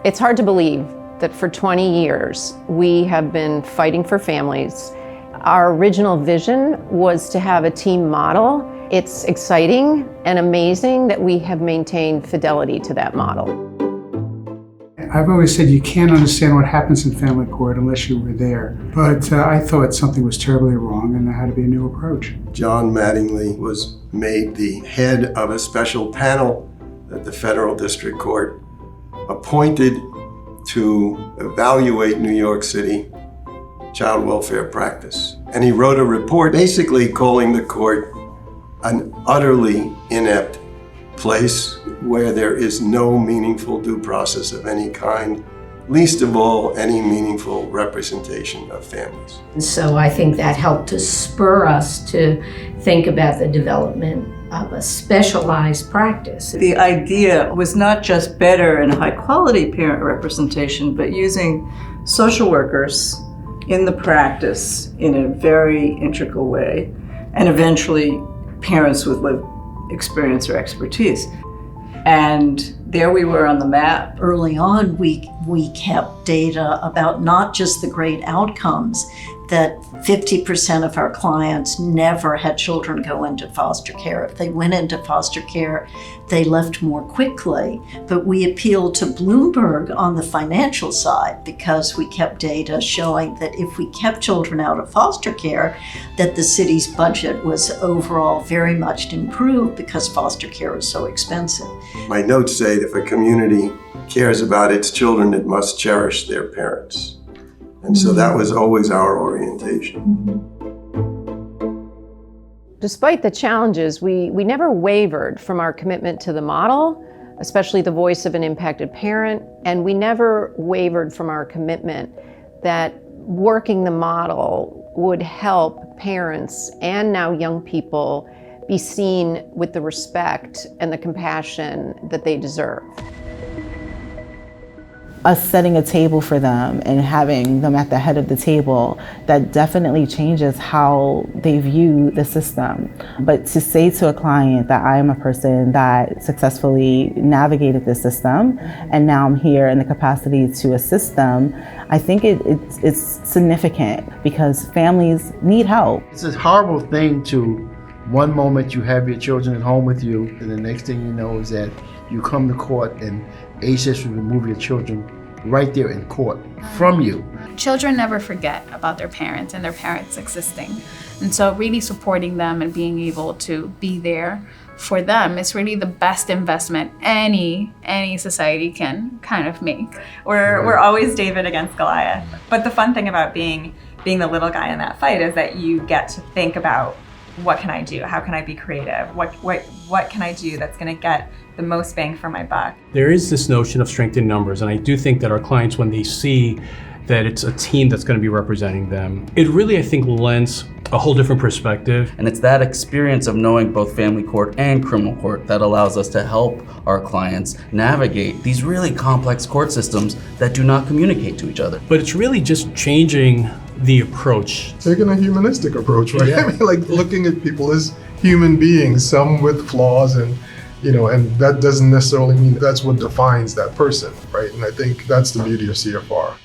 It's hard to believe that for 20 years we have been fighting for families. Our original vision was to have a team model. It's exciting and amazing that we have maintained fidelity to that model. I've always said you can't understand what happens in family court unless you were there. But I thought something was terribly wrong and there had to be a new approach. John Mattingly was made the head of a special panel that the federal district court appointed to evaluate New York City child welfare practice. And he wrote a report basically calling the court an utterly inept place where there is no meaningful due process of any kind, least of all any meaningful representation of families. And so I think that helped to spur us to think about the development of a specialized practice. The idea was not just better and high quality parent representation, but using social workers in the practice in a very integral way, and eventually parents with lived experience or expertise. And there we were on the map. Early on, we kept data about not just the great outcomes, that 50% of our clients never had children go into foster care. If they went into foster care, they left more quickly. But we appealed to Bloomberg on the financial side because we kept data showing that if we kept children out of foster care, that the city's budget was overall very much improved because foster care is so expensive. My notes say that if a community cares about its children, it must cherish their parents. And so that was always our orientation. Despite the challenges, we never wavered from our commitment to the model, especially the voice of an impacted parent, and we never wavered from our commitment that working the model would help parents and now young people be seen with the respect and the compassion that they deserve. Us setting a table for them and having them at the head of the table, that definitely changes how they view the system. But to say to a client that I am a person that successfully navigated the system and now I'm here in the capacity to assist them, I think it's significant because families need help. It's a horrible thing to one moment you have your children at home with you, and the next thing you know is that you come to court and HHS will remove your children right there in court from you. Children never forget about their parents and their parents existing. And so really supporting them and being able to be there for them is really the best investment any society can kind of make. We're always David against Goliath. But the fun thing about being the little guy in that fight is that you get to think about, what can I do? How can I be creative? What can I do that's going to get the most bang for my buck? There is this notion of strength in numbers, and I do think that our clients, when they see that it's a team that's going to be representing them, it really, I think, lends a whole different perspective. And it's that experience of knowing both family court and criminal court that allows us to help our clients navigate these really complex court systems that do not communicate to each other. But it's really just changing the approach. Taking a humanistic approach, right? Yeah. I mean, like looking at people as human beings, some with flaws, and and that doesn't necessarily mean that's what defines that person, right? And I think that's the beauty of CFR.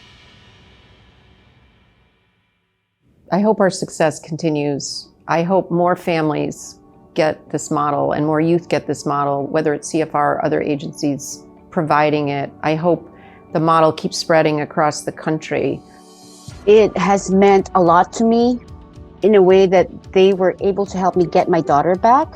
I hope our success continues. I hope more families get this model and more youth get this model, whether it's CFR or other agencies providing it. I hope the model keeps spreading across the country. It has meant a lot to me in a way that they were able to help me get my daughter back.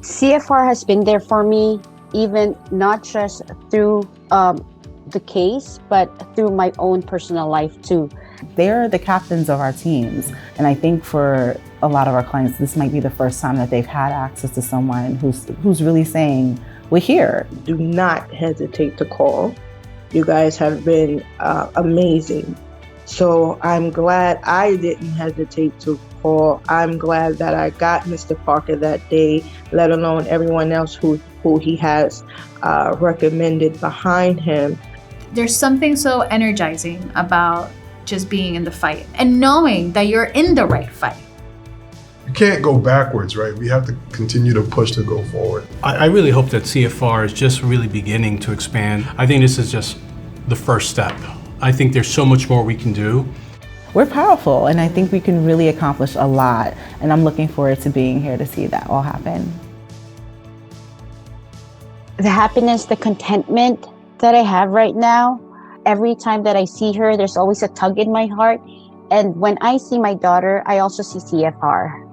CFR has been there for me, even not just through the case, but through my own personal life too. They're the captains of our teams. And I think for a lot of our clients, this might be the first time that they've had access to someone who's really saying, we're here. Do not hesitate to call. You guys have been amazing. So I'm glad I didn't hesitate to call. I'm glad that I got Mr. Parker that day, let alone everyone else who he has recommended behind him. There's something so energizing about just being in the fight and knowing that you're in the right fight. You can't go backwards, right? We have to continue to push to go forward. I really hope that CFR is just really beginning to expand. I think this is just the first step. I think there's so much more we can do. We're powerful, and I think we can really accomplish a lot, and I'm looking forward to being here to see that all happen. The happiness, the contentment that I have right now, every time that I see her, there's always a tug in my heart. And when I see my daughter, I also see CFR.